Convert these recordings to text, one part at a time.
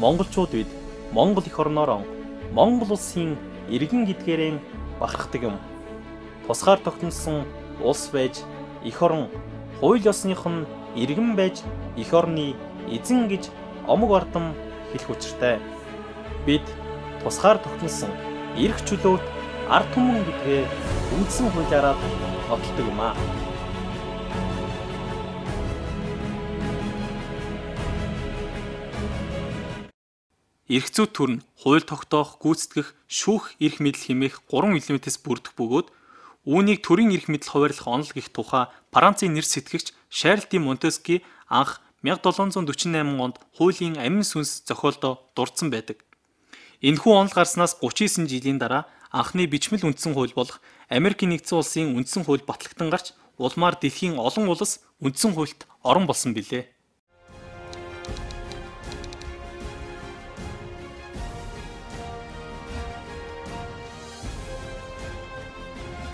монголчууд бид Монгол эх орноор Монгол улсын иргэн гэдгээрээ бахархдаг юм. Тусгаар тогтносон улс байж эх орон, хууль ёсных нь иргэн байж эх орны эзэн гэж омог бардам хэлэх учиртай. Бид тусгаар тогтносон эрх чөлөөт ард түмэн гэдгээ үндсэн хуулиараа нотолдог юм аа. Эрх зүйн төр нь хууль тогтоох, гүйцэтгэх, шүүх эрх мэдэл хэмээх 3 элементээс бүрдэх бөгөөд үүнийг төрийн эрх мэдэл хуваарлах онол гэх тухай Францын нэр сэтгэгч Шарль Ди Монтескье анх 1748 онд хуулийн амин сүнс зохиолдоо дурдсан байдаг. Энэхүү онол гарснаас 39 жилийн дараа анхны бичмэл үндсэн хууль болох Америкийн нэгдсэн улсын үндсэн хууль батлагдсан гарч улмаар дэлхийн олон улс үндсэн хуульд орон болсон билээ.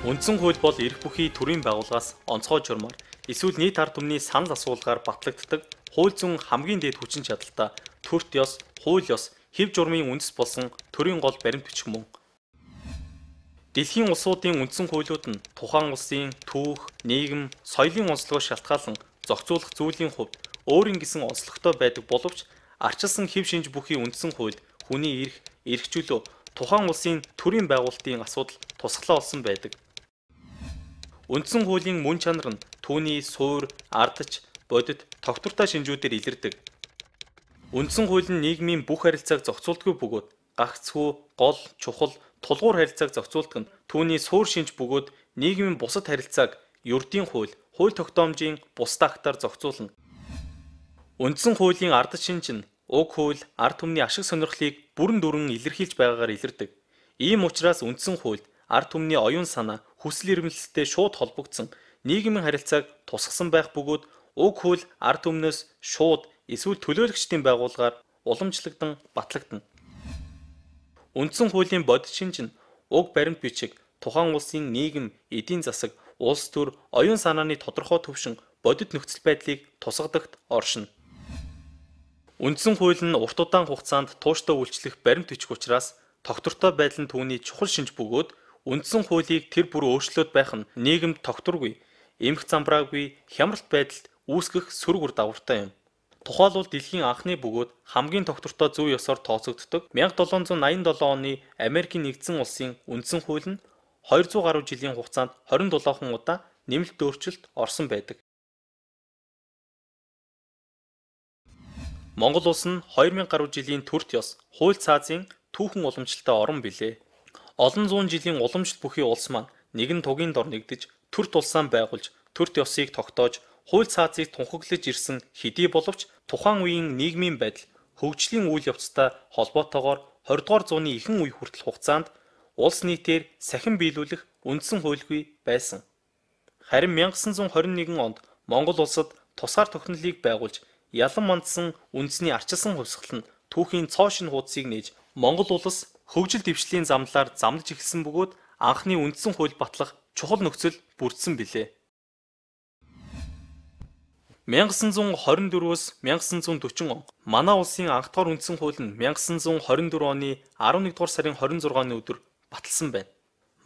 Үндсэн хууль бол эрх бүхий төрийн байгууллагаас онцгой журмаар эсвэл нийт ард түмний санал асуулгаар батлагддаг хууль зүйн хамгийн дээд хүчин чадалтай төрт ёс, хууль ёс, хэв журмын үндэс болсон төрийн гол баримт бичиг мөн. Дэлхийн улсуудын үндсэн хуулиуд нь тухайн улсын түүх, нийгэм, соёлын онцлогоос шалтгаалan зохицуулах зүйлийн хувьд өөрийн гэсэн онцлогтой байдаг боловч арчилсан хэв шинж бүхий үндсэн хууль хүний эрх, эрх чөлөө, тухайн улсын төрийн байгуулалтын асуудал тусгалаа болсон байдаг. Үндсэн хуулийн мөн чанар нь түүний суур, ардч, бодит, тогтвортой шинжүүдээр илэрдэг. Үндсэн хууль нь нийгмийн бүх харилцааг зохицуулдаггүй бөгөөд гагцхүү, гол, чухал, тулгуур харилцааг зохицуулдаг нь түүний суур шинж бөгөөд нийгмийн бусад харилцааг ердийн хууль, хууль тогтоомжийн бусад актаар зохицуулна. Үндсэн хуулийн ардч шинж нь уг хууль, ард түмний ашиг сонирхлыг бүрэн дүрэн илэрхийлж байгаагаар илэрдэг. Ийм учраас үндсэн хуульд ард түмний оюун санаа, хүсэл эрмэлзэлтэй шууд холбогдсон нийгмийн харилцааг тусгасан байх бөгөөд уг хууль ард түмнөөс шууд эсвэл төлөөлөгчдийн байгууллагаар уламжлагдан батлагдана. Үндсэн хуулийн бодит шинж нь уг баримт бичиг тухайн улсын нийгэм, эдийн засаг, улс төр, оюун санааны тодорхой төвшин бодит нөхцөл байдлыг тусгадагт оршино. Үндсэн хууль нь урт удаан хугацаанд тууштай үйлчлэх баримт бичиг учраас тогтвортой байдал нь түүний чухал шинж бөгөөд үндсэн хуулийг тэр бүр өөрчлөөд байх нь нийгэмд тогтворгүй, эмх замбраагүй хямралт байдалд үүсгэх сөрөг үр дагавартай юм. Тухайлбал дэлхийн анхны бөгөөд хамгийн тогтвортой зүй ёсоор тооцогддог 1787 оны Америкийн нэгдсэн улсын үндсэн хууль нь 200 гаруй жилийн хугацаанд 27 удаа нэмэлт өөрчлөлт орсон байдаг. Монгол улс нь 2000 гаруй жилийн төрт ёс, хууль цаазын түүхэн уламжлалтай орн билээ. Олон зуун жилийн уламжлалт бүхий улс маань нэгэн тугийн дор нэгдэж, төрт улсаа байгуулж, төрт ёсыг тогтоож, хууль цаазыг тунхаглаж ирсэн хэдий боловч тухайн үеийн нийгмийн байдал, хөгжлийн үйл явцтай холбоотойгоор 20 дугаар зууны ихэнх үе хүртэл хугацаанд улс нийтээр сахин биелүүлэх үндсэн хуульгүй байсан. Харин 1921 онд Монгол улсад тусгаар тогтнолыг байгуулж, ялан мандсан үндэсний арчилсан хувьсгал нь түүхийн цоо шин хуудсыг нээж Монгол улс хөгжил дэвшлийн замлаар замдж эхэлсэн бөгөөд анхны үндсэн хууль батлах чухал нөхцөл бүрдсэн билээ. 1924-өөс 1940 он манай улсын анх дахь үндсэн хууль нь 1924 оны 11 дугаар сарын 26-ны өдөр баталсан байна.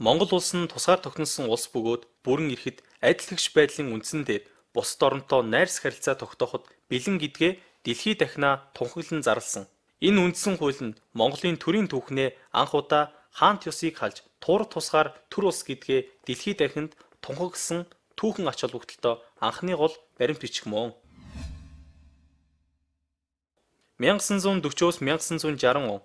Монгол улс нь тусгаар тогтносон улс бөгөөд бүрэн эрхэд адил тэгш байдлын үндсэн дээр бусад оронтой найрс харилцаа тогтооход бэлэн гэдгээ дэлхий дахинаа тунхаглан зарласан. Энэ үндсэн хууль нь Монголын төрийн түүхнээ анх удаа хаант ёсыг халж туурах тусгаар төр улс гэдгээ дэлхий дахинд тунхагласан түүхэн ач холбогдолтой анхны гол баримт бичиг мөн. 1940-оос 1960 он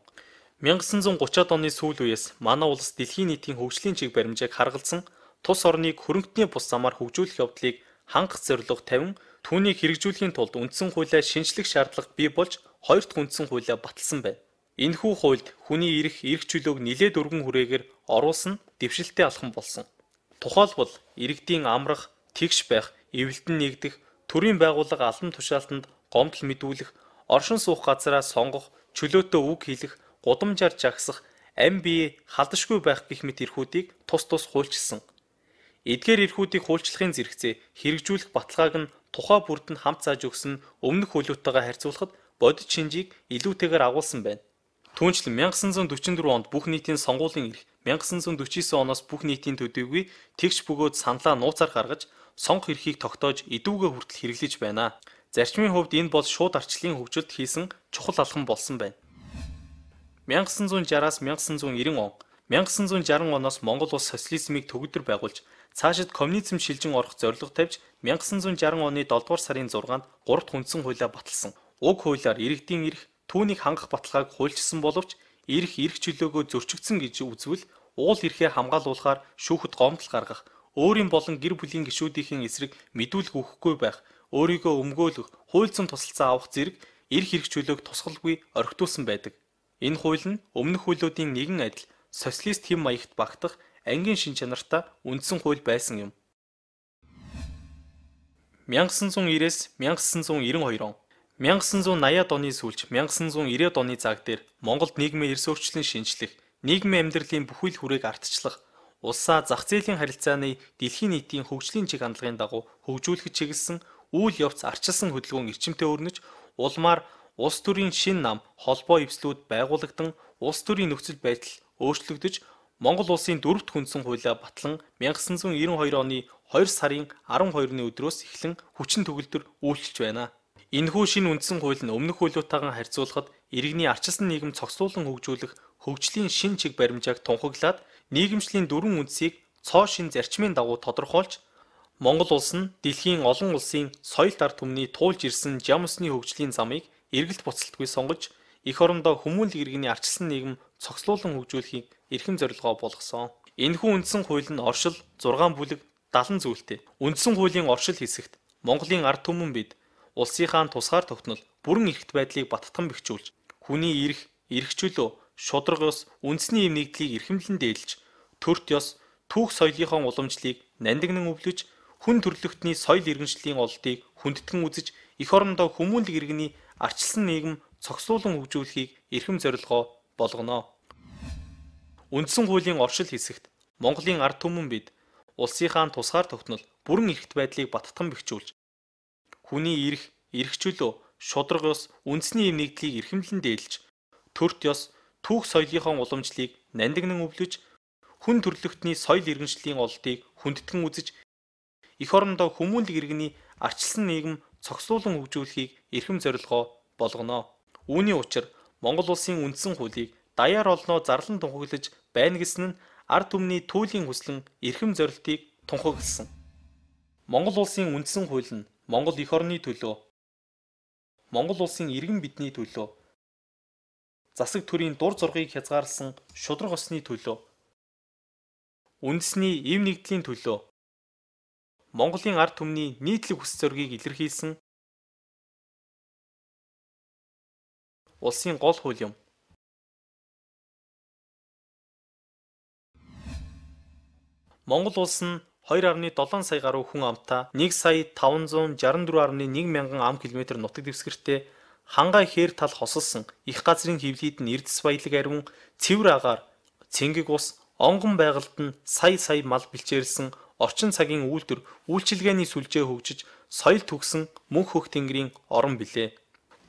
1930-ад оны сүүл үеэс манай улс дэлхийн нийтийн хөгжлийн чиг баримжааг харгалзан тус орныг хөрөнгөний бус замаар хөгжүүлэх явдлыг хангах зорилго тавин түүнийг хэрэгжүүлэхийн тулд үндсэн хуулиа шинжлэх шаардлага бий болж хоёр дахь үндсэн хуулиа баталсан байна. Энэхүү хуульд хүний эрх чөлөөг нилээд өргөн хүрээгээр оруулсан дэвшилттэй алхам болсон. Тухайлбал иргэдийн амрах, тэгш байх, эвлэлдэн нэгдэх, төрийн байгууллага албан тушаалтанд гомдол мэдүүлэх, оршин суух газараа сонгох, чөлөөтэй үг хэлэх, гудамжаар жагсах, ам бие халдашгүй байх гэх мэт эрхүүдийг тус хуульчилсан. Эдгээр эрхүүдийг хуульчлахын зэрэгцээ хэрэгжүүлэх баталгааг нь тухай бүрд нь хамт зааж өгсөн өмнөх хуулиуттайгаа харьцуулахад бодит шинжийг илүүтэйгээр агуулсан байна. Түүнчлэн 1944 онд бүх нийтийн сонгуулийн эрх, 1949 оноос бүх нийтийн төдийгүй тэгш бөгөөд саналаа нууцаар гаргаж, сонгох эрхийг тогтоож идэвхтэй хүртэл хэрэглэж байна. Зарчмын хувьд энэ бол шууд ардчлалын хөгжилд хийсэн чухал алхам болсон байна. 1960-аас 1990 он 1960 оноос Монгол улс социализмыг төгөлдөр байгуулж, цаашид коммунизм шилжин орох зорилго тавьж 1960 оны 7 дугаар сарын 6-нд 3 дахь үндсэн хуулиа баталсан. Уг хуулиар иргэдийн эрх, түүнийг хангах баталгааг хуульчилсан боловч эрх чөлөөгөө зөрчигдсөн гэж үзвэл уул эрхээ хамгаалуулахаар шүүхэд гомдол гаргах, өөрийн болон гэр бүлийн гишүүдийн эсрэг мэдүүлэг өгөхгүй байх, өөрийгөө өмгөөлөх, хууль зүйн тусалцаа авах зэрэг эрх чөлөөг тусгалгүй орхитуулсан байдаг. Энэ хууль нь өмнөх хуулиудын нэгэн адил социалист хэм маягт багтах ангийн шин чанартай үндсэн хууль байсан юм. 1990-с 1992 он 1980-ад оны сүүлч 1990-ад оны цаг дээр Монголд нийгмийн эрс өөрчлөлт шинжлэх, нийгмийн амьдралын бүхэл хүрээг ардчлах, улсаа зах зээлийн харилцааны дэлхийн нийтийн хөгжлийн чиг хандлагын дагуу хөгжүүлэх чиглэсэн үйл явц арчилсан хөдөлгөөн эрчимтэй өрнөж, улмаар улс төрийн шин нам, холбоо эвслүүд байгуулагдан улс төрийн нөхцөл байдал өөрчлөгдөж, Монгол улсын 4 дахь үндсэн хуулиа батлан 1992 оны 2 сарын 12-ны өдрөөс эхлэн хүчин төгөлдөр үйлчилж байна. Энэхүү шинэ үндсэн хууль нь өмнөх хуулиудтайгаа харьцуулахад иргэний арчилсан нийгэм цогцлуулан хөгжүүлэх хөгжлийн шин чиг баримжааг тунхаглаад нийгэмшлийн дөрвөн үндсийг цоо шин зарчмын дагуу тодорхойлж, Монгол улс нь дэлхийн олон улсын соёл ард түмний туулж ирсэн жам усны хөгжлийн замыг эргэлт буцалтгүй сонгож, эх орондоо хүмүүнлэг иргэний арчилсан нийгэм цогцлуулан хөгжүүлэхийг эрхэм зорилгоо болгосон. Энэхүү үндсэн хууль нь оршил 6 бүлэг 70 зүйлтэй. Үндсэн хуулийн оршил хэсэгт Монголын ард түмэн бид улсынхаа тусгаар тогтнол, бүрэн эрхт байдлыг баттган бэхжүүлж, хүний эрх чөлөө, шударга ёс, үндэсний эв нэгдлийг эрхэмлэн дээдлж, төрт ёс, түүх соёлынхоо уламжлалыг нандинан өвлөж, хүн төрлөختний соёл иргэншлийн олдыг хүндэтгэн үзэж, эх орондоо хүмүүнлэг иргэний арчилсан нийгэм цогцлуулан хөгжүүлэхийг эрхэм зорилгоо болгоно. Үндсэн хуулийн оршил хэсэгт Монголын ард түмэн бид улсынхаа тусгаар тогтнол, бүрэн эрхт байдлыг баттган бэхжүүлж, хүний эрх чөлөө, шударга ёс, үндэсний эв нэгдлийг эрхэмлэн дээдлж, төрт ёс, түүх соёлынхоо уламжлалыг нандинан өвлөж, хүн төрлөختний соёл иргэншлийн олдыг хүндэтгэн үзэж, эх орондоо хүмүүнлэг иргэний арчилсан нийгэм цогцлуулан хөгжүүлэхийг эрхэм зорилгоо болгоно. Үүний учир Монгол улсын үндсэн хуулийг даяар олноо зарлан тунхаглаж байна гэсэн нь ард түмний туйлын хүслэн эрхэм зорилтыг тунхагласан. Монгол улсын үндсэн хууль нь Монгол эх орны төлөө, Монгол улсын иргэн бидний төлөө, засаг төрийн дур зоргийг хязгаарласан шударга ёсны төлөө, үндэсний эв нэгдлийн төлөө, Монголын ард түмний нийтлэг хүсэл зоригийг илэрхийлсэн улсын гол хууль юм. Монгол улс нь 2.7 сая гаруй хүн амтай 1,564,1 мянган ам км нутаг дэвсгэртэй хангай хээр тал хосолсон их газрын хөвлөд нь эрдэс баялаг ариун цэвэр агаар цэнгэг ус онгон байгальд нь сая мал бэлчээрсэн орчин цагийн үйлчилгээний сүлжээ хөгжиж соёл төгсөн мөнх хөх тэнгэрийн орон билээ.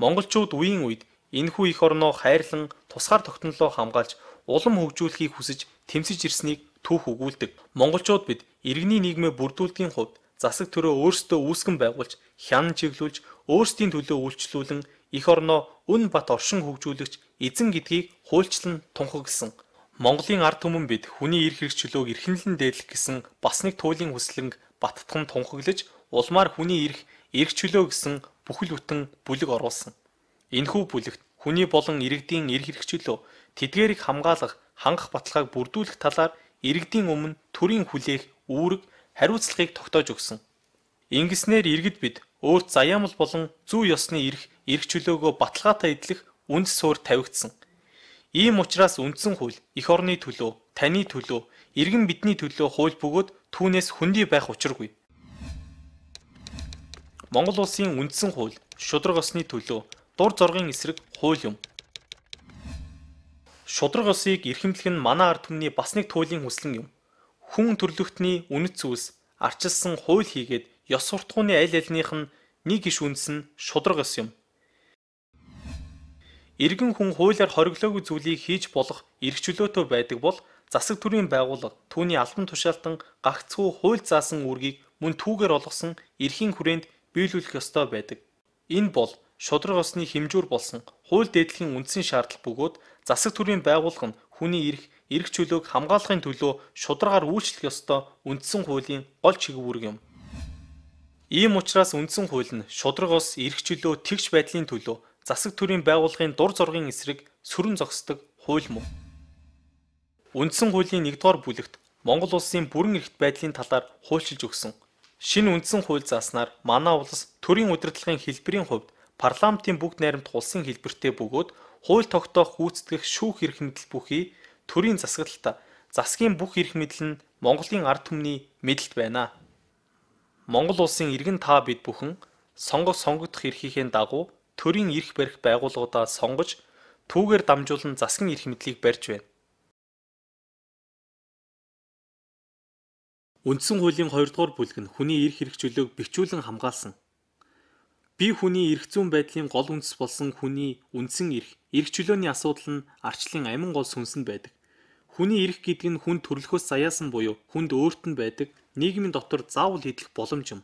Монголчууд үеийн үед энэхүү эх орноо хайрлан тусгаар тогтнолоо хамгаалж улам хөгжүүлэхийг хүсэж тэмцэж ирснийг түүх өгүүлдэг. Монголчууд бид иргэний нийгмээ бүрдүүлэхийн хувьд засаг төрөө өөрсдөө үүсгэн байгуулж, хянан чиглүүлж, өөрсдийн төлөө үйлчлүүлэн эх орноо үн бат оршин хөгжүүлэгч эзэн гэдгийг хуульчлан тунхагласан. Монголын ард түмэн бид хүний эрх чөлөөг эрхэмлэн дээдлэх гэсэн бас нэг туйлын хүслэнг баттган тунхаглаж, улмаар хүний эрх чөлөө гэсэн бүхэл бүтэн бүлэг оруулсан. Энэхүү бүлэгт хүний болон иргэдийн эрх чөлөө, тэдгээрийг хамгаалах, хангах баталгааг бүрдүүлэх талаар иргэдийн өмнө төрийн хүлээх үүрэг, хариуцлагыг тогтоож өгсөн. Ингэснээр иргэд бид өөрт заяамал болон зүй ёсны эрх чөлөөгөө баталгаатай эдлэх үндэс суурь тавигдсан. Ийм учраас үндсэн хууль эх орны төлөө, таны төлөө, иргэн бидний төлөө хууль бөгөөд түүнээс хөндий байх учиргүй. Монгол улсын үндсэн хууль шударга ёсны төлөө, дур зоргийн эсрэг хууль юм. Шударга ёсыг эрхэмлэх нь манай ард түмний бас нэг туйлын хүслэн юм. Хүн төрлөختний үнэт зүйлс арчилсан хууль хийгээд ёс суртахууны аль альнийх нь нэг иш үндэс нь шударга ёс юм. Иргэн хүн хуулиар хориглоогүй зүйлийг хийж болох эрх чөлөөтэй байдаг бол засаг төрийн байгууллага түүний албан тушаалтан гагцхүү хууль заасан үүргийг мөн түүгээр олгосон эрхийн хүрээнд биелүүлэх ёстой байдаг. Энэ бол шударга ёсны хэмжүүр болсон хууль дээдлийн үндсэн шаардлага бөгөөд засаг төрийн байгууллага нь хүний эрх чөлөөг хамгаалахын төлөө шударгаар үйлчлэх ёстой үндсэн хуулийн гол чиглэлүүрэг юм. Ийм учраас үндсэн хууль нь шударга ёс эрх чөлөө тэгш байдлын төлөө засаг төрийн байгууллагын дур зоргын эсрэг сүрэн зогсдог хууль мөн. Үндсэн хуулийн 1-р бүлэгт Монгол улсын бүрэн эрхт байдлын талаар хуульчилж өгсөн. Шинэ үндсэн хууль зааснаар манай улс төрийн удирдлагын хэлбэрийн хувьд парламентын бүгд найрамдах улсын хэлбэртэй бөгөөд хууль тогтоох гүйцэтгэх шүүх эрх мэдэл бүхий төрийн засаглалт засгийн бүх эрх мэдэл нь Монголын ард түмний мэдэлд байна. Монгол улсын иргэн та бид бүхэн сонгогдох эрхийнхээ дагуу төрийн эрх барих байгууллагуудаа сонгож түүгээр дамжуулан засгийн эрх мэдлийг барьж байна. Үндсэн хуулийн 2-р бүлэг нь хүний эрх чөлөөг бэхжүүлэн хамгаалсан. Бие хүний эрх зүйн байдлын гол үндэс болсон хүний үндсэн эрх чөлөөний асуудал нь арчлын амин гол сүнс нь байдаг. Хүний эрх гэдэг нь хүнд төрөлхөөс заяасан буюу хүнд өөрт нь байдаг нийгмийн дотор заавал хийх боломж юм.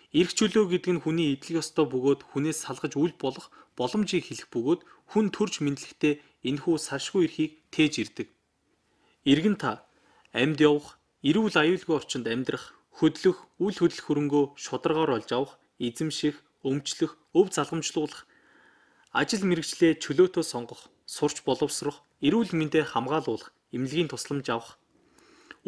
Эрх чөлөө гэдэг нь хүний идэх ёстой бөгөөд хүнээс салгаж үл болох боломжийг хэлэх бөгөөд хүн төрж мэдлэхдээ энэхүү салшгүй эрхийг тээж ирдэг. Иргэн та амьд явах, эрүүл аюулгүй орчинд амьдрах, хөдлөх, үл хөдлөх хөрөнгөө шударгаар олж авах, эзэмших, өмчлөх, өв залгамжлуулах, ажил мэргэжлээ чөлөөтөө сонгох, сурч боловсрох, эрүүл мэндэ хамгаалуулах, эмнэлгийн тусламж авах,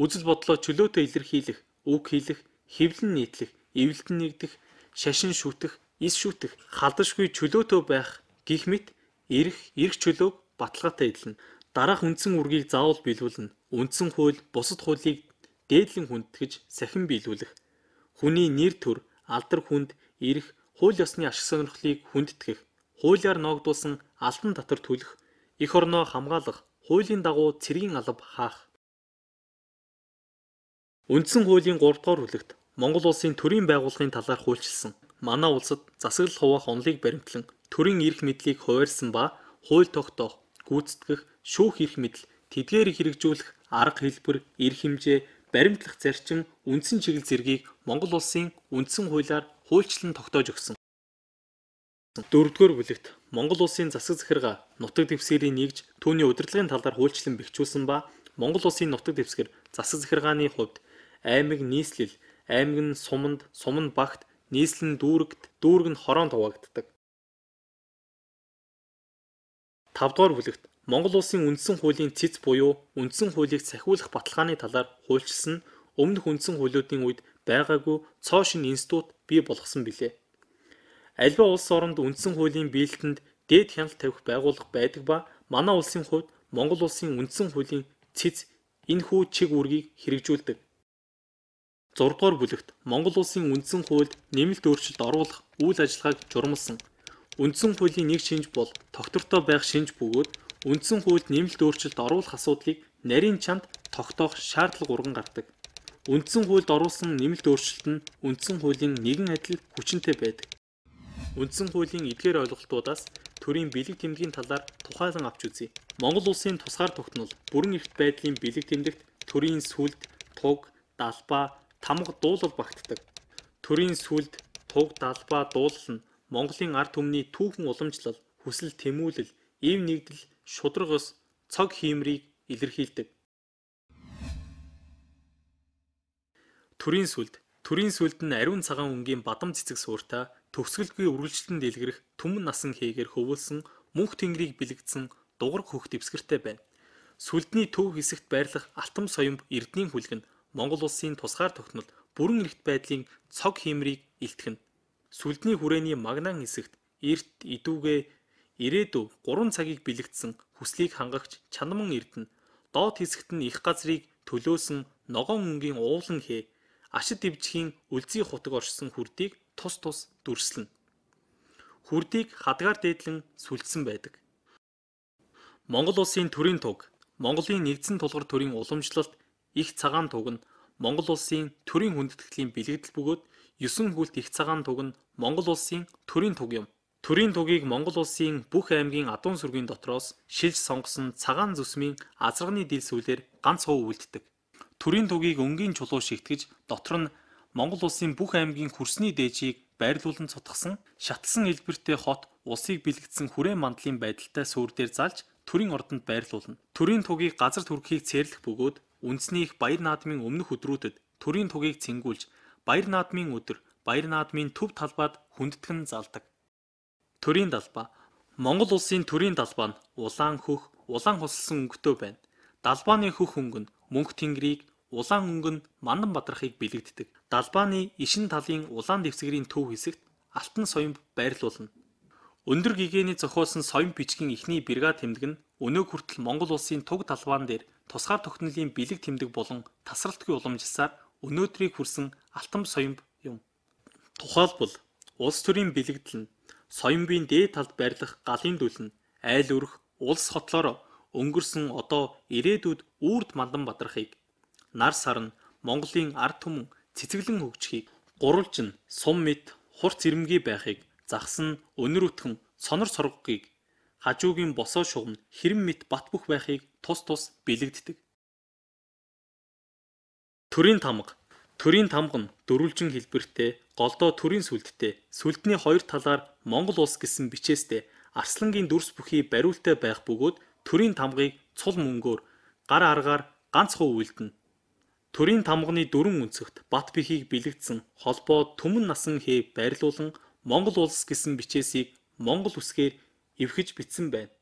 үзэл бодлоо чөлөөтөө илэрхийлэх, үг хэлэх, хэвлэн нийтлэх, эвлэлтэн нэгдэх, шашин шүтэх, ис шүтэх, халдашгүй чөлөөтөө байх гэх мэт эрх чөлөөг баталгаатай эдлэн. Дараах үндсэн үргийг заавал биелүүлнэ. Үндсэн хууль бусад хуулийг дээдлэн хүндэтгэж сахин биелүүлэх. Хүний нэр төр, алдар хүнд, эрх, хууль ёсны ашиг сонирхлыг хүндэтгэх. Хуулиар ноогдуулсан албан татвар төлөх. Эх орноо хамгаалах. Хуулийн дагуу цэргийн алба хаах. Үндсэн хуулийн 3-р бүлэгт Монгол улсын төрийн байгууллагын талаар хуульчилсан. Манай улсад засаглал хуваах онолыг баримтлан төрийн эрх мэдлийг хуваарлсан ба хууль тогтоох, гүйцэтгэх, шүүх эрх мэдэл, тэдгээрийг хэрэгжүүлэх арга хэлбэр, эрх хэмжээ, баримтлах зарчим, үндсэн чиглэл зэргийг Монгол улсын үндсэн хуулиар хуульчлан тогтоож өгсөн. 4-р бүлэгт Монгол улсын засаг захиргаа нутаг дэвсгэрийг нэгж түүний удирдлагын талаар хуульчлан бэхжүүлсэн ба Монгол улсын нутаг дэвсгэр засаг захиргааны хувьд аймаг нийслэл, аймаг нь суманд, сум нь багт, нийслэл нь дүүрэгт, дүүрэг нь хороонд хуваагддаг. 5-р бүлэгт Монгол улсын үндсэн хуулийн цэц буюу үндсэн хуулийг сахиулах баталгааны талаар хуульчилсан өмнөх үндсэн хуулиудын үед байгаагүй цоо шинэ институт бий болгосон билээ. Альва улс оронд үндсэн хуулийн биелэлтэнд дээд хяналт тавих байгууллага байдаг ба манай улсын хувьд Монгол улсын үндсэн хуулийн цэц энэхүү чиг үүргийг хэрэгжүүлдэг. 6-р бүлэгт Монгол улсын үндсэн хуульд нэмэлт өөрчлөлт оруулах үйл ажиллагааг журмалсан. Үндсэн хуулийн нэг шинж бол тогтвортой байх шинж бөгөөд үндсэн хуульд нэмэлт өөрчлөлт оруулах асуудлыг нарийн чанд тогтоох шаардлага урган гардаг. Үндсэн хуульд оруулсан нэмэлт өөрчлөлт нь үндсэн хуулийн нэгэн адил хүчинтэй байдаг. Үндсэн хуулийн эдгээр ойлголтуудаас төрийн бэлэг тэмдгийн талаар тухайлан авч үзье. Монгол улсын тусгаар тогтнол бүрэн эрхт байдлын бэлэг тэмдэгт төрийн сүлд, туг, далбаа, тамга дуулал багтдаг. Төрийн сүлд, туг, далбаа, дуулал нь Монголын ард түмний түүхэн уламжлал, хүсэл тэмүүлэл, ив нэгдэл, шударга ёс, цог хиймрийг илэрхийлдэг. Төрийн сүлд нь ариун цагаан өнгийн бадам цэцэг суурьтай төгсгөлгүй үргэлжлэн дэлгэрэх түмэн насан хийгээр хөвөлсөн мөнх тэнгэрийг бэлэгдсэн дугар хөх дэвсгэртэй байна. Сүлдний төв хэсэгт байрлах алтан соёмб эрдэнийн хүлэг нь Монгол улсын тусгаар тогтнол бүрэн эрхт байдлын цог хиймрийг илтгэнэ. Сүлдний хүрээний магнаан хэсэгт эрт, идүүгээ, ирээдүй 3 цагийг бэлэгдсэн хүслийг хангагч чанаман эрдэнэ. Доод хэсэгт нь их газрыг төлөөсөн ногоон өнгийн уулан хээ, ашид дэвжихийн үлзий хутаг оршсон хүрдийг тус дүрслэнэ. Хүрдийг хадгаар дээдлэн сүлдсэн байдаг. Монгол улсын төрийн туг, Монголын нэгдсэн тулгар төрийн уламжлалт их цагаан туг нь Монгол улсын төрийн хүндэтгэлийн бэлэгдэл бөгөөд 9 хүлт их цагаан туг нь Монгол улсын төрийн туг юм. Төрийн тугийг Монгол улсын бүх аймгийн адуун сүргийн дотроос шилж сонгосон цагаан зүсмийн азарганы дил сүүлээр ганц хуу үлддэг. Төрийн тугийг өнгийн чулуу шигтгэж дотор нь Монгол улсын бүх аймгийн хөрсний дээжийг байрлуулан цутгасан шатлсан элбэртэй хот улсыг бэлэгдсэн хүрээн мандлын байдалтай суур дээр залж төрийн ордонд байрлуулна. Төрийн тугийг газар төрхийг цээрлэх бөгөөд үндэснийх баяр наадмын өмнөх өдрүүдэд төрийн тугийг цэнгүүлж баяр наадмын өдөр баяр наадмын төв талбайд хүндэтгэн залдаг. Төрийн далбаа. Монгол улсын төрийн далбаа нь улаан хөх, улаан хосолсон өнгөтэй байна. Далбааны хөх өнгө нь мөнх тэнгэрийг, улаан өнгө нь мандан бадрахыг бэлэгддэг. Далбааны ишин талын улаан дэвсгэрийн төв хэсэгт алтан соёмб байрлуулна. Өндөр гэгээний зохиосон соёмб бичгийн эхний бригад тэмдэг нь өнөө хүртэл Монгол улсын туг талбаан дээр тусгаар тогтнолын бэлэг тэмдэг болон тасралтгүй уламжилсаар өнөөдрийг хүрсэн алтан соёмб юм. Тухайлбал улс төрийн бэлэгдэл нь соёмбын дээд талд байрлах галын дүл нь айл өрх улс хотлоор өнгөрсөн одоо ирээдүйд үрд мандан бадрахыг, нар сар нь Монголын ард түмэн цэцэглэн хөгжихийг, гурвалж нь сум мэд хурц ирэмгий байхыг, загас нь өнөр өтгөн сонор соргохыг, хажуугийн босоо шугам хэрэм мэт бат бөх байхыг тус тус бэлэгддэг. Төрийн тамга. Төрийн тамга нь дөрвөлжин хэлбэртэй, голдоо төрийн сүлдтэй, сүлдний хоёр талаар Монгол улс гэсэн бичээстэй арслангийн дүрс бүхий бариултай байх бөгөөд төрийн тамгыг цул мөнгөөр гар аргаар ганц хуу үлдэнэ. Төрийн тамганы дөрвөн өнцөгт бат бихийг бэлэгдсэн холбоо түмэн насан хээ байрлуулан Монгол улс гэсэн бичээсийг Монгол үсгээр эвхэж бичсэн байна.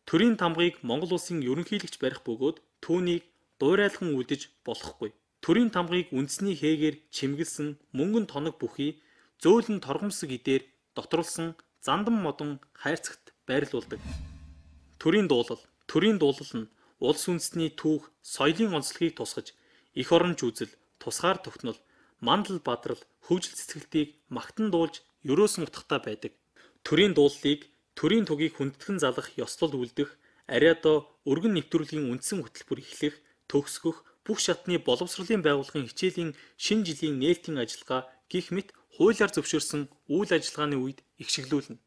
Төрийн тамгыг Монгол улсын ерөнхийлөгч барих бөгөөд түүнийг дуурайлхан үлдэж болохгүй. Төрийн тамгыг үндэсний хээгээр чимгэлсэн мөнгөн тоног бүхий зөөлөн торгомсог идээр дотруулсан зандан модон хайрцагт байрлуулдаг. Төрийн дуулал. Төрийн дуулал нь улс үндэстний түүх, соёлын онцлогийг тусгаж эх оронч үзэл, тусгаар тогтнол, мандал бадрал, хөгжил цэцгэлтийг магтан дуулж ерөөсөн утгатай байдаг. Төрийн дуулалыг төрийн тугийг хүндэтгэн залах ёслол үлдэх, ариадо өргөн нэвтрүүлгийн үндсэн хөтөлбөр эхлэх, төгсгөх бүх шатны боловсролын байгууллагын хичээлийн шинэ жилийн нээлтийн ажиллагаа гэх мэт хуулиар зөвшөөрсөн үйл ажиллагааны үед ихшэглүүлнэ.